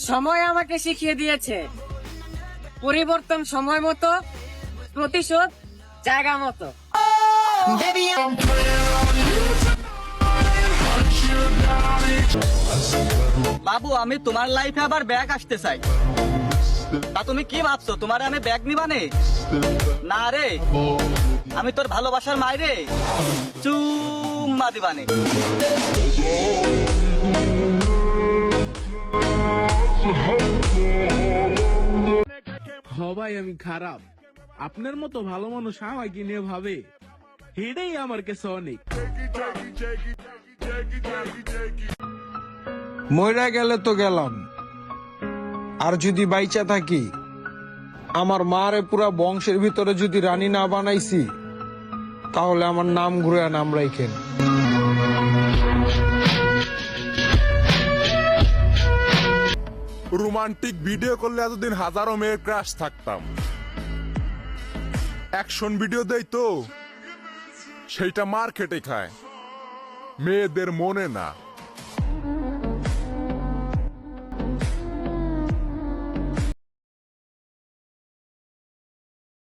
সময় আমাকে শিখিয়ে দিয়েছে পরিবর্তন সময় মতো, প্রতিশোধ জায়গা মতো। বাবু, আমি তোমার লাইফে আবার ব্যাগ আসতে চাই। তা তুমি কি ভাবছো, তোমার আমি ব্যাগ নিবানে? না রে, আমি তোর ভালোবাসার মাইরে চুম্মা দিবানে। ভাই আমি খারাপ, আপনার মতো ভালো মানুষ আমাকে নিয়ে ভাবে, এটাই আমার কাছে অনেক। মইরা গেলে তো গেলাম, আর যদি বাইচা থাকি, আমার মারে পুরা বংশের ভিতরে যদি রানী না বানাইছি, তাহলে আমার নাম ঘুরে নাম রাখেন। রোমান্টিক ভিডিও করলে এতদিন হাজারো মেয়ের ক্রাশ থাকতাম। অ্যাকশন ভিডিও দেই তো সেইটা মার্কেটে খায়, মেয়েদের মনে না।